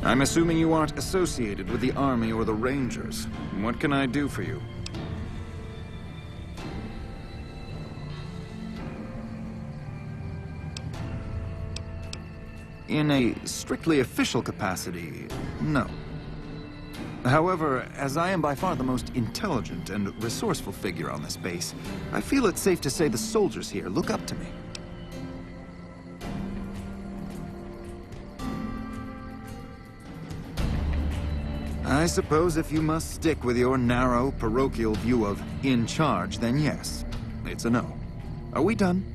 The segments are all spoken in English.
I'm assuming you aren't associated with the Army or the Rangers. What can I do for you? In a strictly official capacity, no. However, as I am by far the most intelligent and resourceful figure on this base, I feel it's safe to say the soldiers here look up to me. I suppose if you must stick with your narrow, parochial view of in charge, then yes, it's a no. Are we done?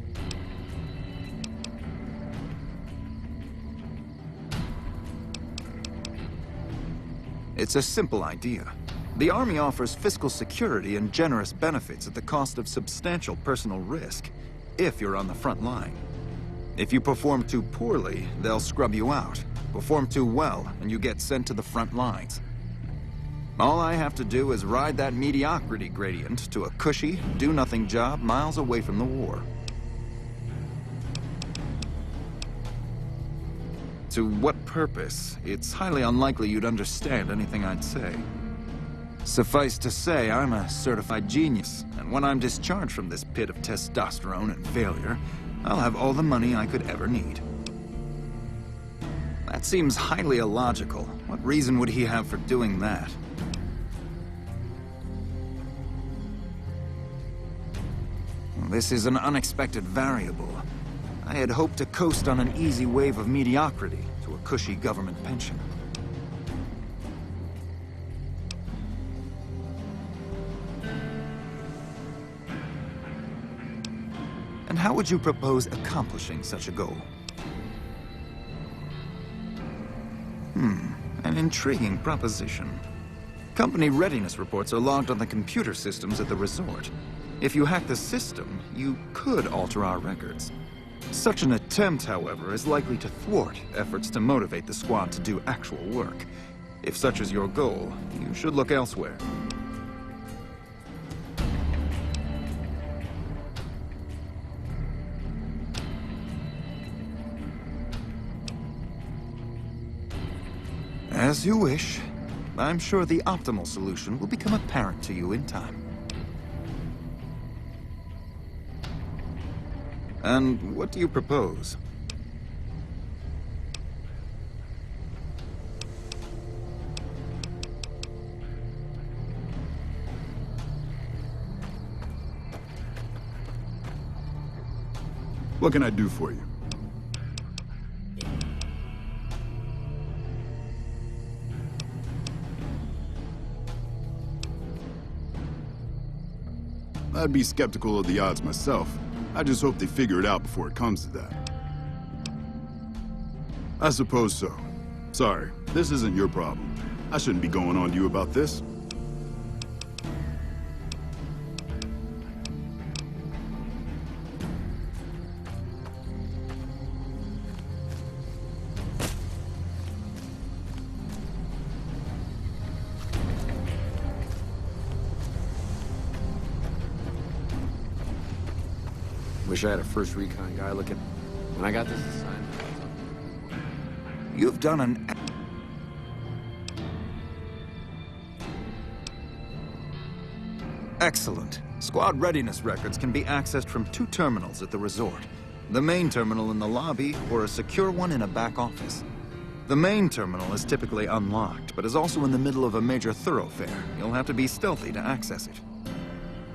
It's a simple idea. The Army offers fiscal security and generous benefits at the cost of substantial personal risk, if you're on the front line. If you perform too poorly, they'll scrub you out. Perform too well, and you get sent to the front lines. All I have to do is ride that mediocrity gradient to a cushy, do-nothing job miles away from the war. To what purpose? It's highly unlikely you'd understand anything I'd say. Suffice to say, I'm a certified genius, and when I'm discharged from this pit of testosterone and failure, I'll have all the money I could ever need. That seems highly illogical. What reason would he have for doing that? This is an unexpected variable. I had hoped to coast on an easy wave of mediocrity to a cushy government pension. And how would you propose accomplishing such a goal? An intriguing proposition. Company readiness reports are logged on the computer systems at the resort. If you hack the system, you could alter our records. Such an attempt, however, is likely to thwart efforts to motivate the squad to do actual work. If such is your goal, you should look elsewhere. As you wish. I'm sure the optimal solution will become apparent to you in time. And what do you propose? What can I do for you? I'd be skeptical of the odds myself. I just hope they figure it out before it comes to that. I suppose so. Sorry, this isn't your problem. I shouldn't be going on to you about this. Wish I had a first recon guy looking. When I got this assignment, You've done an... Excellent. Squad readiness records can be accessed from 2 terminals at the resort. The main terminal in the lobby, or a secure one in a back office. The main terminal is typically unlocked, but is also in the middle of a major thoroughfare. You'll have to be stealthy to access it.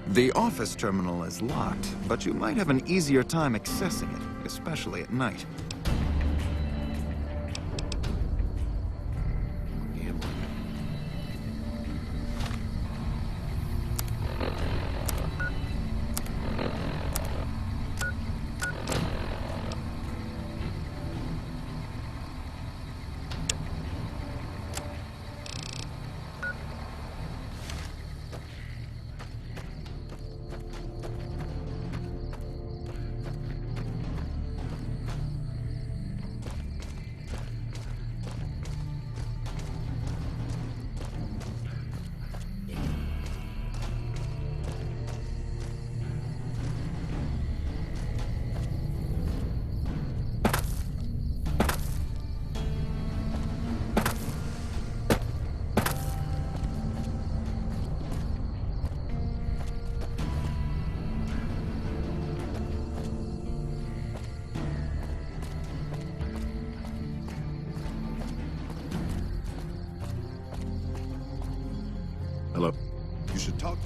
The office terminal is locked, but you might have an easier time accessing it, especially at night. Hello? You should talk.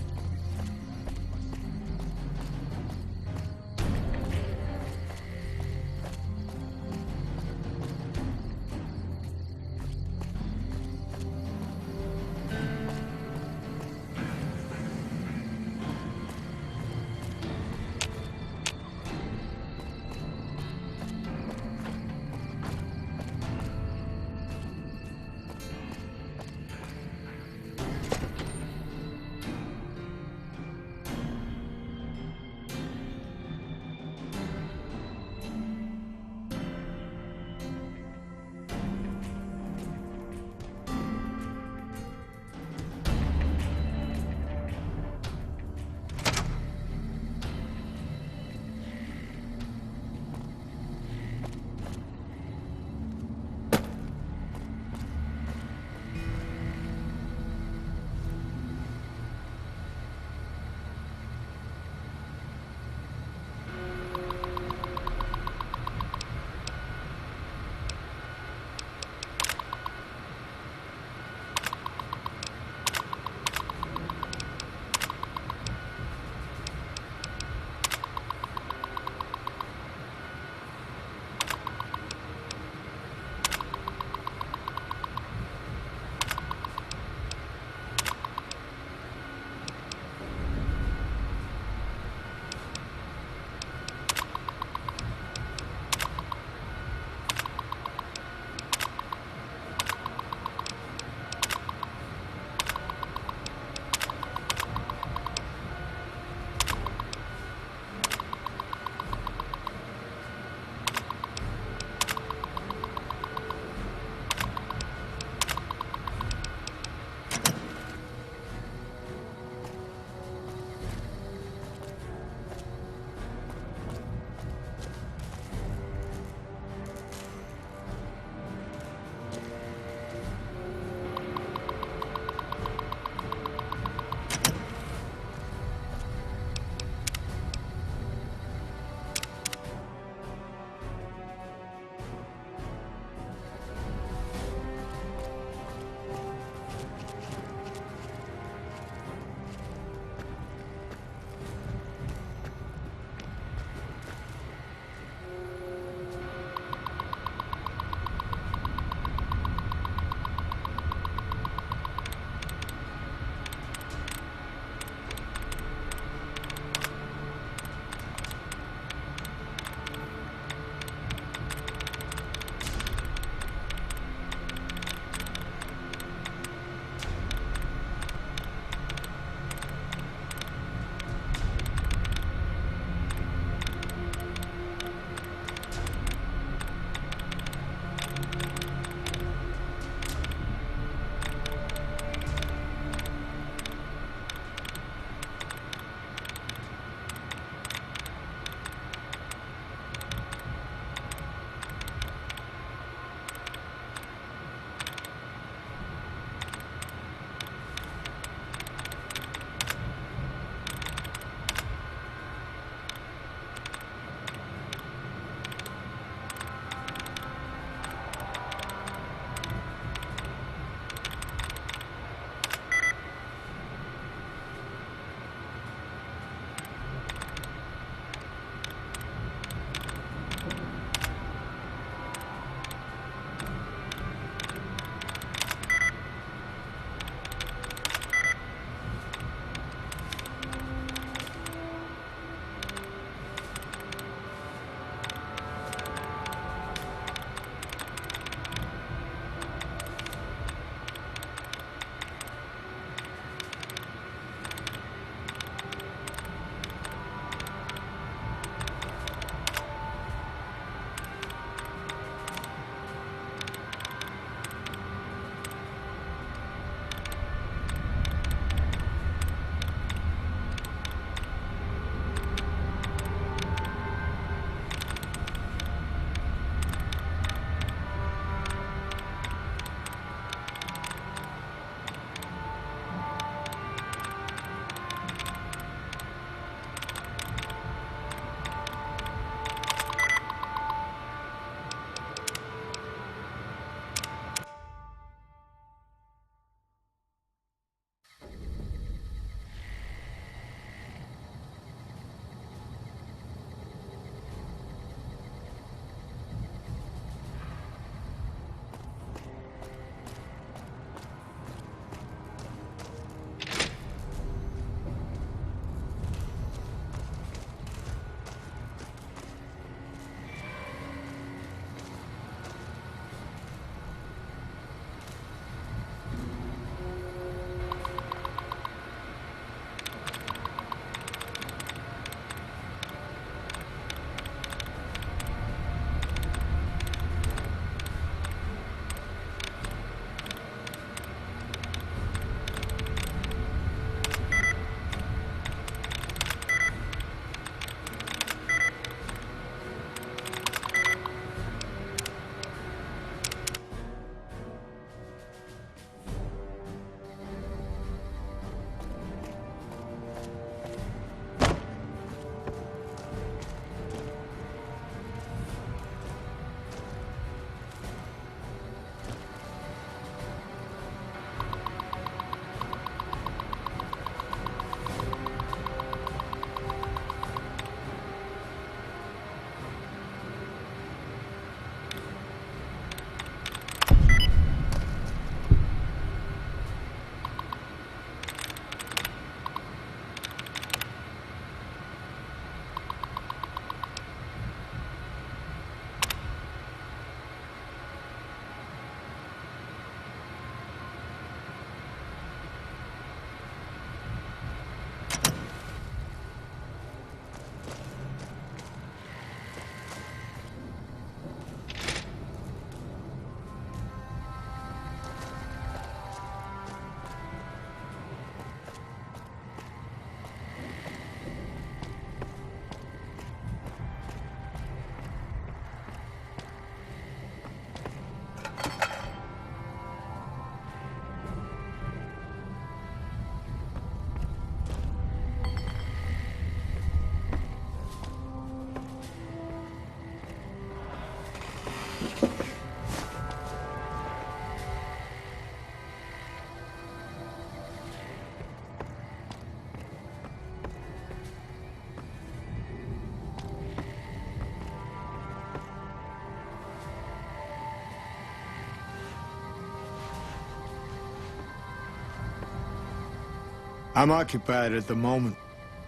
I'm occupied at the moment.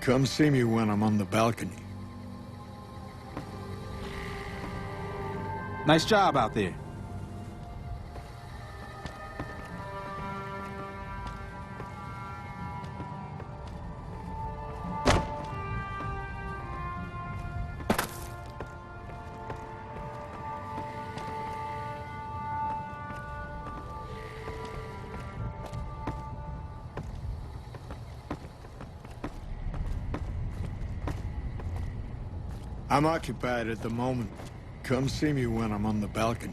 Come see me when I'm on the balcony. Nice job out there. I'm occupied at the moment. Come see me when I'm on the balcony.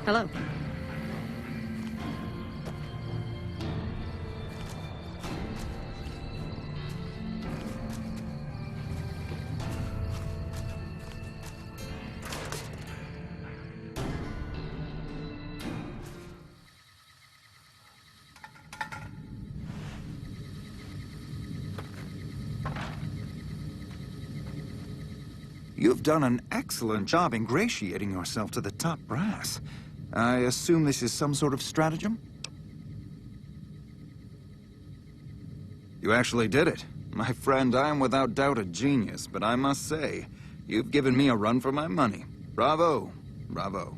Hello. You've done an excellent job ingratiating yourself to the top brass. I assume this is some sort of stratagem? You actually did it. My friend, I am without doubt a genius, but I must say, you've given me a run for my money. Bravo. Bravo.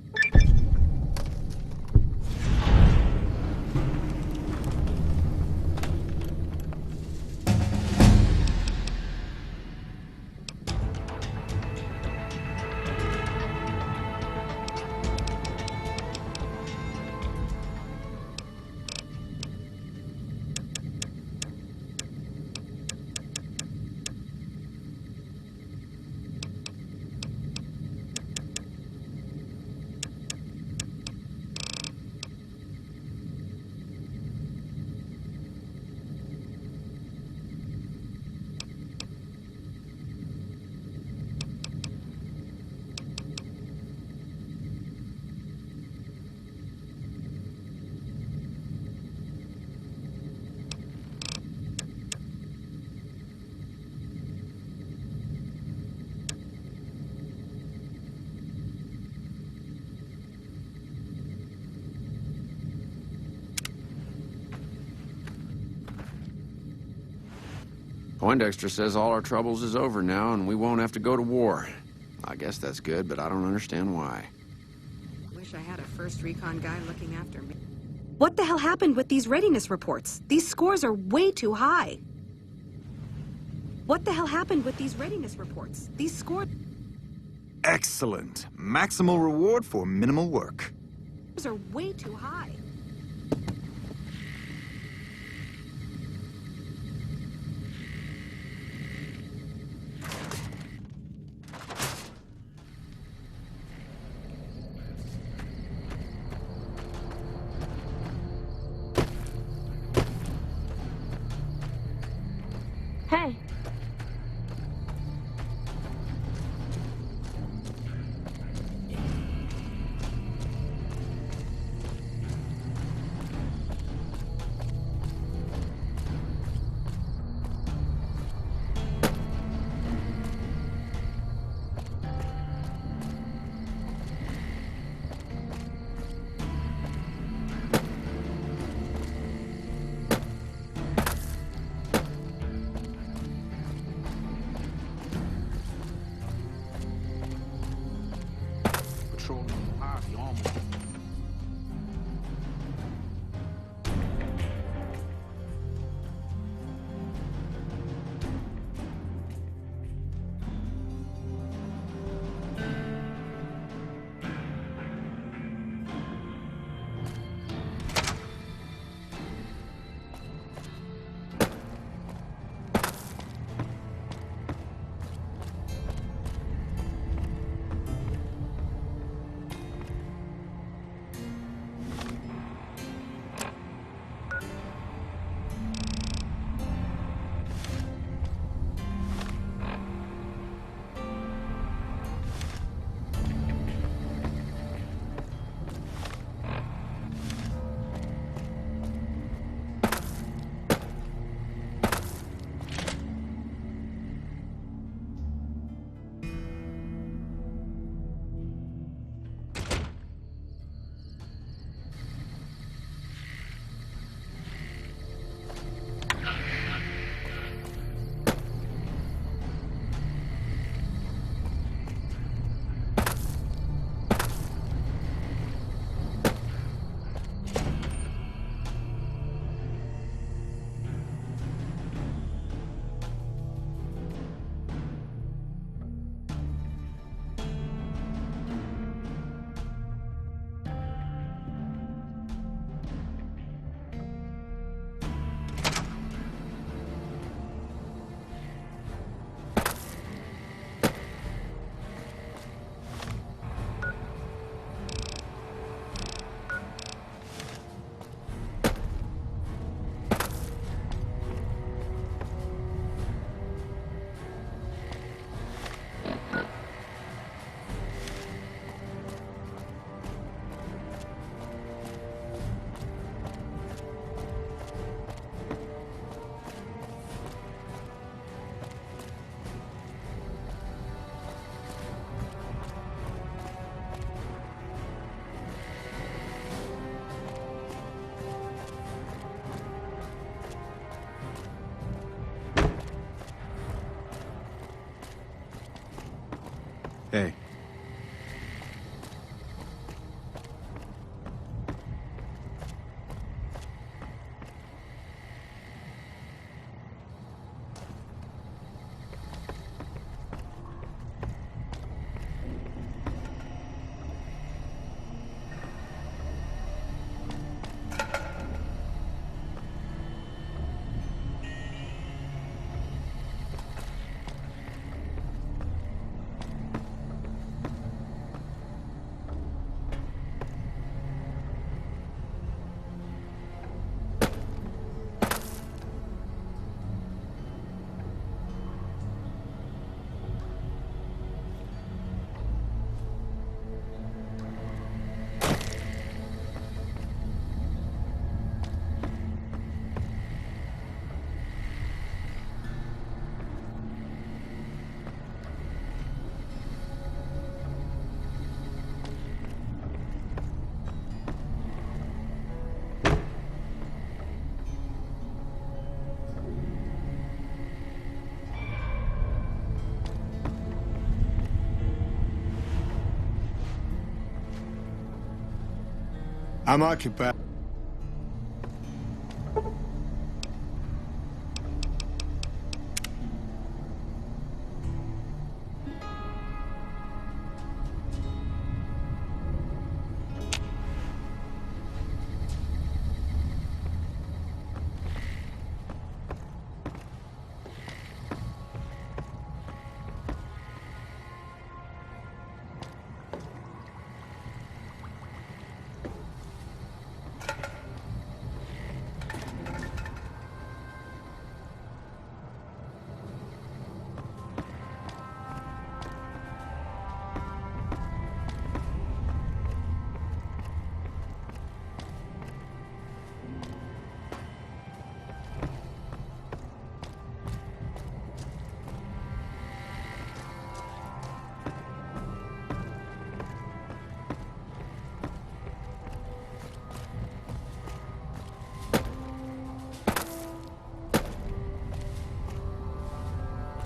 Poindexter says all our troubles is over now and we won't have to go to war. I guess that's good, but I don't understand why. Wish I had a first recon guy looking after me. What the hell happened with these readiness reports? These scores are way too high. What the hell happened with these readiness reports? These scores Excellent. Maximal reward for minimal work. are way too high. Hey. I'm occupied.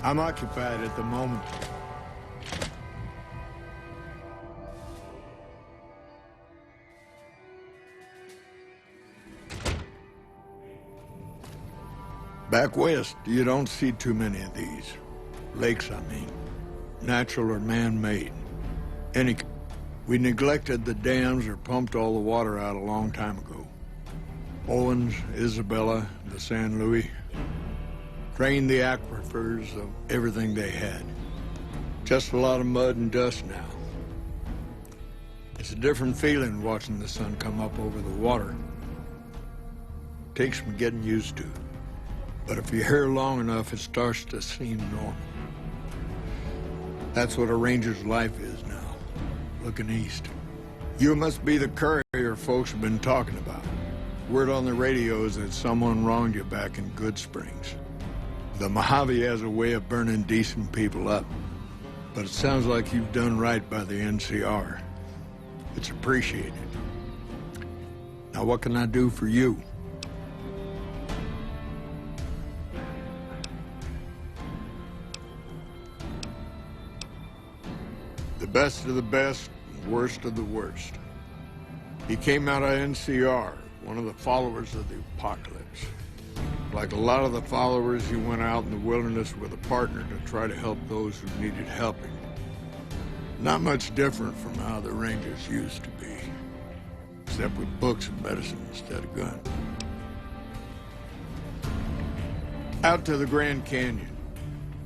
I'm occupied at the moment. Back west, you don't see too many of these. Lakes, I mean. Natural or man-made. We neglected the dams or pumped all the water out a long time ago. Owens, Isabella, the San Luis. Drained the aquifers of everything they had. Just a lot of mud and dust now. It's a different feeling watching the sun come up over the water. Takes some getting used to. But if you're here long enough, it starts to seem normal. That's what a ranger's life is now, looking east. You must be the courier folks have been talking about. Word on the radio is that someone wronged you back in Good Springs. The Mojave has a way of burning decent people up, but it sounds like you've done right by the NCR. It's appreciated. Now, what can I do for you? The best of the best, worst of the worst. He came out of NCR, one of the followers of the apocalypse. Like a lot of the followers, he went out in the wilderness with a partner to try to help those who needed helping. Not much different from how the Rangers used to be, except with books and medicine instead of guns. Out to the Grand Canyon,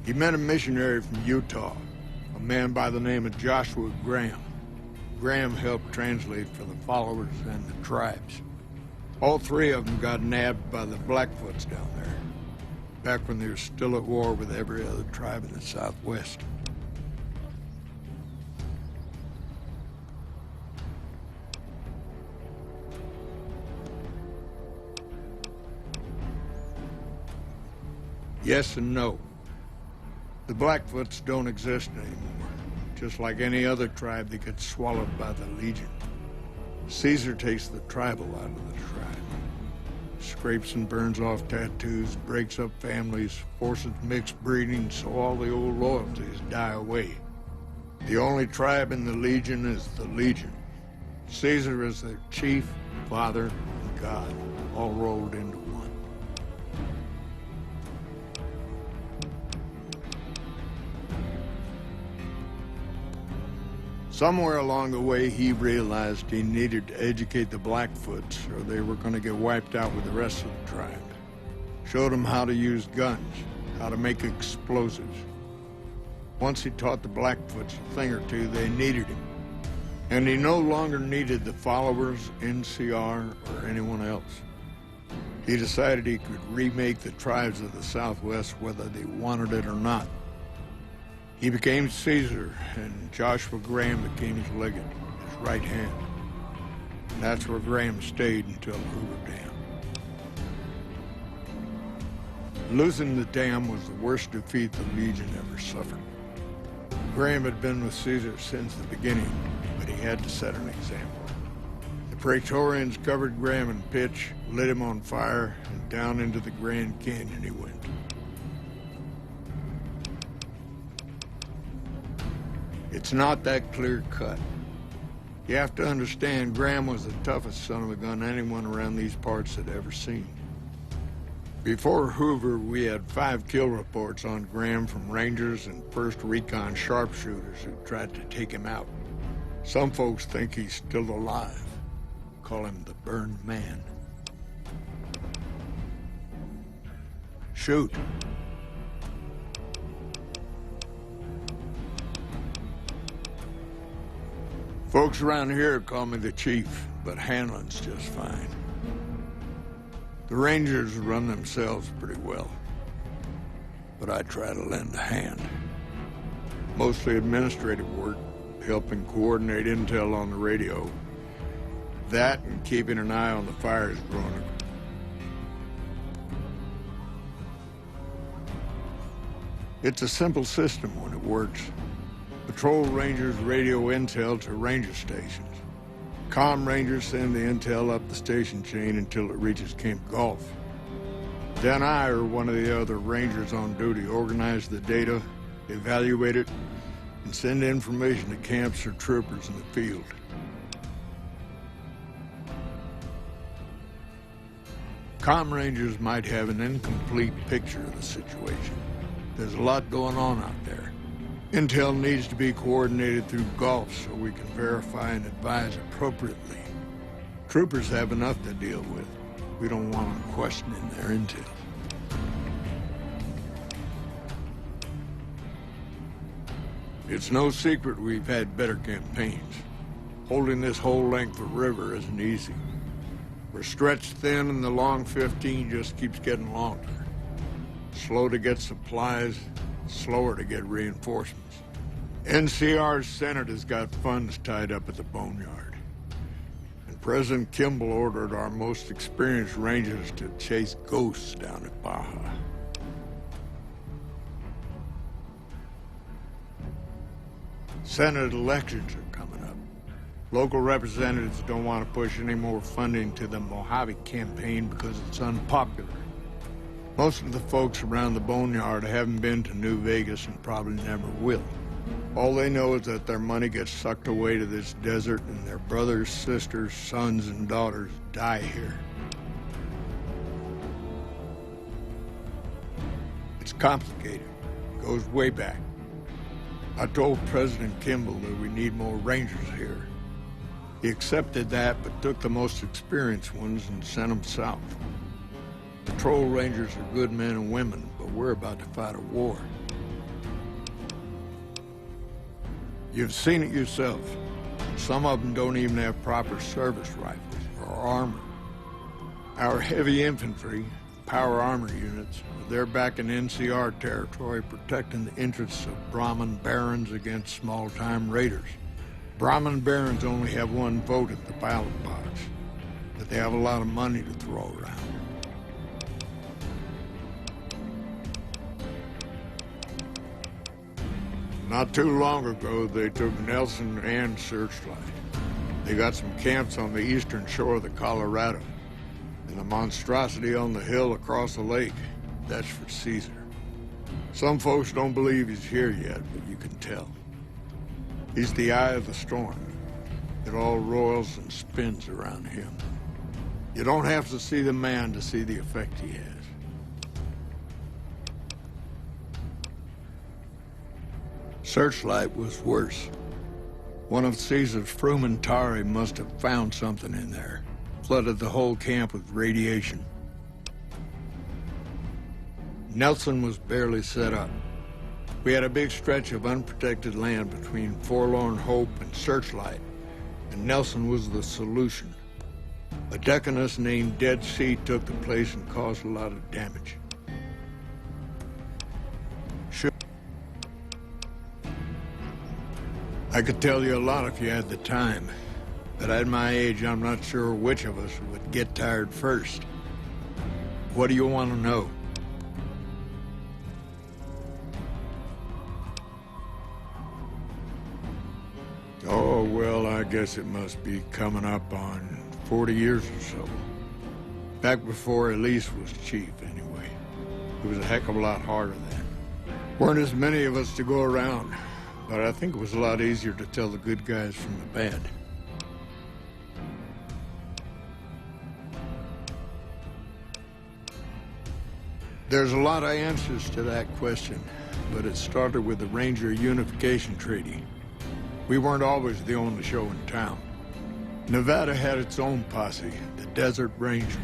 he met a missionary from Utah, a man by the name of Joshua Graham. Graham helped translate for the followers and the tribes. All three of them got nabbed by the Blackfoots down there, back when they were still at war with every other tribe in the Southwest. Yes and no. The Blackfoots don't exist anymore. Just like any other tribe, they get swallowed by the Legion. Caesar takes the tribal out of the tribe. Scrapes and burns off tattoos, breaks up families, forces mixed breeding so all the old loyalties die away. The only tribe in the Legion is the Legion. Caesar is their chief, father, and God, all rolled into one. Somewhere along the way, he realized he needed to educate the Blackfoots or they were going to get wiped out with the rest of the tribe. Showed them how to use guns, how to make explosives. Once he taught the Blackfoots a thing or two, they needed him. And he no longer needed the followers, NCR, or anyone else. He decided he could remake the tribes of the Southwest whether they wanted it or not. He became Caesar, and Joshua Graham became his legate, his right hand. And that's where Graham stayed until Hoover Dam. Losing the dam was the worst defeat the Legion ever suffered. Graham had been with Caesar since the beginning, but he had to set an example. The Praetorians covered Graham in pitch, lit him on fire, and down into the Grand Canyon he went. It's not that clear cut. You have to understand, Graham was the toughest son of a gun anyone around these parts had ever seen. Before Hoover, we had 5 kill reports on Graham from Rangers and 1st Recon sharpshooters who tried to take him out. Some folks think he's still alive. Call him the Burned Man. Shoot. Folks around here call me the Chief, but Hanlon's just fine. The Rangers run themselves pretty well, but I try to lend a hand. Mostly administrative work, helping coordinate intel on the radio. That and keeping an eye on the fires growing. It's a simple system when it works. Patrol Rangers radio intel to ranger stations. Comm Rangers send the intel up the station chain until it reaches Camp Golf. Then I or one of the other Rangers on duty organize the data, evaluate it, and send information to camps or troopers in the field. Comm Rangers might have an incomplete picture of the situation. There's a lot going on out there. Intel needs to be coordinated through Golf so we can verify and advise appropriately. Troopers have enough to deal with. We don't want them questioning their intel. It's no secret we've had better campaigns. Holding this whole length of river isn't easy. We're stretched thin and the long 15 just keeps getting longer. Slow to get supplies, slower to get reinforcements. NCR's Senate has got funds tied up at the Boneyard. And President Kimball ordered our most experienced Rangers to chase ghosts down at Baja. Senate elections are coming up. Local representatives don't want to push any more funding to the Mojave campaign because it's unpopular. Most of the folks around the Boneyard haven't been to New Vegas and probably never will. All they know is that their money gets sucked away to this desert and their brothers, sisters, sons, and daughters die here. It's complicated. It goes way back. I told President Kimball that we need more Rangers here. He accepted that, but took the most experienced ones and sent them south. Patrol Rangers are good men and women, but we're about to fight a war. You've seen it yourself. Some of them don't even have proper service rifles or armor. Our heavy infantry, power armor units, they're back in NCR territory protecting the interests of Brahmin barons against small-time raiders. Brahmin barons only have one vote at the ballot box, but they have a lot of money to throw around. Not too long ago, they took Nelson and Searchlight. They got some camps on the eastern shore of the Colorado, and the monstrosity on the hill across the lake, that's for Caesar. Some folks don't believe he's here yet, but you can tell. He's the eye of the storm. It all roils and spins around him. You don't have to see the man to see the effect he has. Searchlight was worse. One of Caesar's Frumentari must have found something in there. Flooded the whole camp with radiation. Nelson was barely set up. We had a big stretch of unprotected land between Forlorn Hope and Searchlight, and Nelson was the solution. A deaconess named Dead Sea took the place and caused a lot of damage. I could tell you a lot if you had the time, but at my age, I'm not sure which of us would get tired first. What do you want to know? Oh, well, I guess it must be coming up on 40 years or so. Back before Elise was chief, anyway. It was a heck of a lot harder then. Weren't as many of us to go around. But I think it was a lot easier to tell the good guys from the bad. There's a lot of answers to that question, but it started with the Ranger Unification Treaty. We weren't always the only show in town. Nevada had its own posse, the Desert Rangers.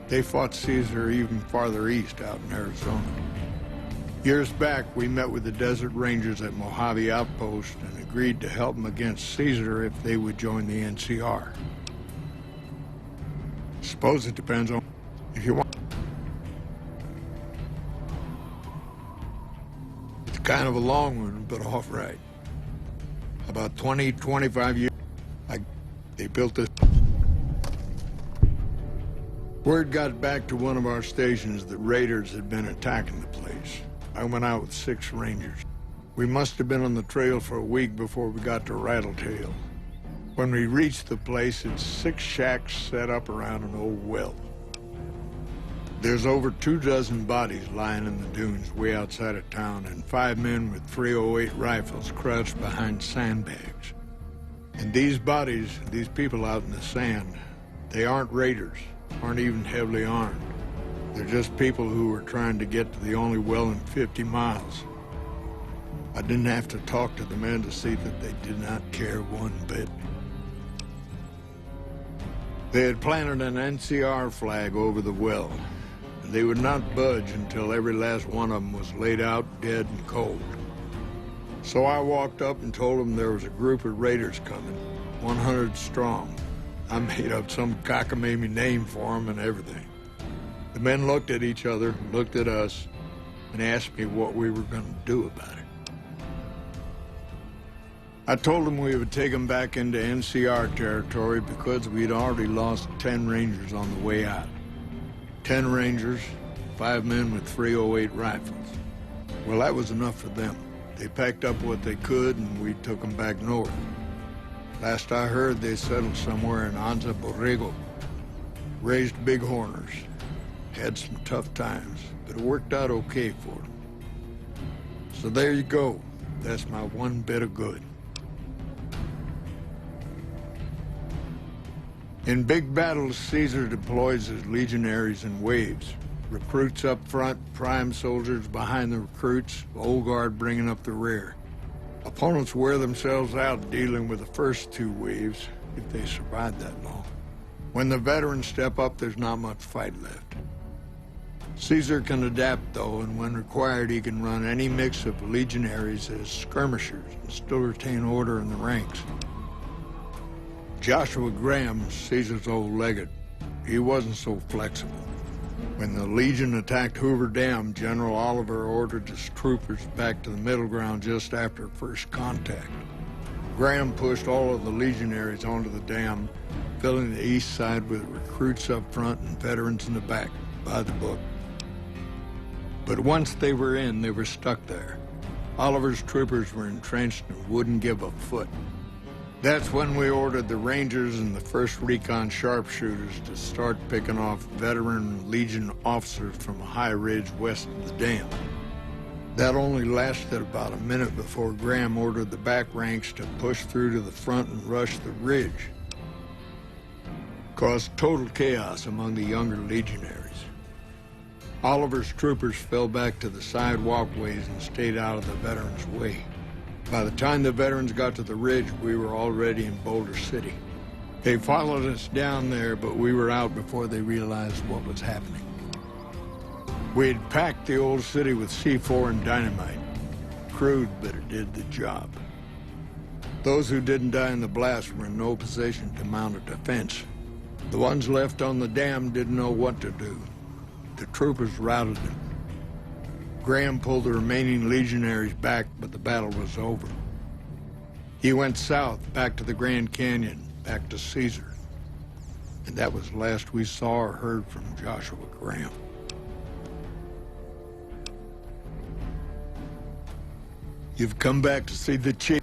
They fought Caesar even farther east, out in Arizona. Years back, we met with the Desert Rangers at Mojave Outpost and agreed to help them against Caesar if they would join the NCR. Suppose it depends on if you want. It's kind of a long one, but all right. About 20, 25 years, they built this. Word got back to one of our stations that raiders had been attacking the place. I went out with 6 Rangers. We must have been on the trail for a week before we got to Rattletail. When we reached the place, it's 6 shacks set up around an old well. There's over 24 bodies lying in the dunes way outside of town, and 5 men with .308 rifles crouched behind sandbags. And these bodies, these people out in the sand, they aren't raiders, aren't even heavily armed. They're just people who were trying to get to the only well in 50 miles. I didn't have to talk to the men to see that they did not care one bit. They had planted an NCR flag over the well, and they would not budge until every last one of them was laid out dead and cold. So I walked up and told them there was a group of raiders coming, 100 strong. I made up some cockamamie name for them and everything. The men looked at each other, looked at us, and asked me what we were going to do about it. I told them we would take them back into NCR territory because we'd already lost 10 Rangers on the way out. 10 Rangers, 5 men with .308 rifles. Well, that was enough for them. They packed up what they could, and we took them back north. Last I heard, they settled somewhere in Anza Borrego. Raised bighorners. Had some tough times, but it worked out okay for them. So there you go. That's my one bit of good. In big battles, Caesar deploys his legionaries in waves. Recruits up front, prime soldiers behind the recruits, old guard bringing up the rear. Opponents wear themselves out dealing with the first 2 waves, if they survive that long. When the veterans step up, there's not much fight left. Caesar can adapt, though, and when required, he can run any mix of legionaries as skirmishers and still retain order in the ranks. Joshua Graham, Caesar's old legate, he wasn't so flexible. When the Legion attacked Hoover Dam, General Oliver ordered his troopers back to the middle ground just after first contact. Graham pushed all of the legionaries onto the dam, filling the east side with recruits up front and veterans in the back, by the book. But once they were in, they were stuck there. Oliver's troopers were entrenched and wouldn't give a foot. That's when we ordered the Rangers and the 1st Recon sharpshooters to start picking off veteran Legion officers from a high ridge west of the dam. That only lasted about a minute before Graham ordered the back ranks to push through to the front and rush the ridge. Caused total chaos among the younger legionaries. Oliver's troopers fell back to the side walkways and stayed out of the veterans' way. By the time the veterans got to the ridge, we were already in Boulder City. They followed us down there, but we were out before they realized what was happening. We had packed the old city with C4 and dynamite. Crude, but it did the job. Those who didn't die in the blast were in no position to mount a defense. The ones left on the dam didn't know what to do. The troopers routed them. Graham pulled the remaining legionaries back, but the battle was over. He went south, back to the Grand Canyon, back to Caesar. And that was the last we saw or heard from Joshua Graham. You've come back to see the chief.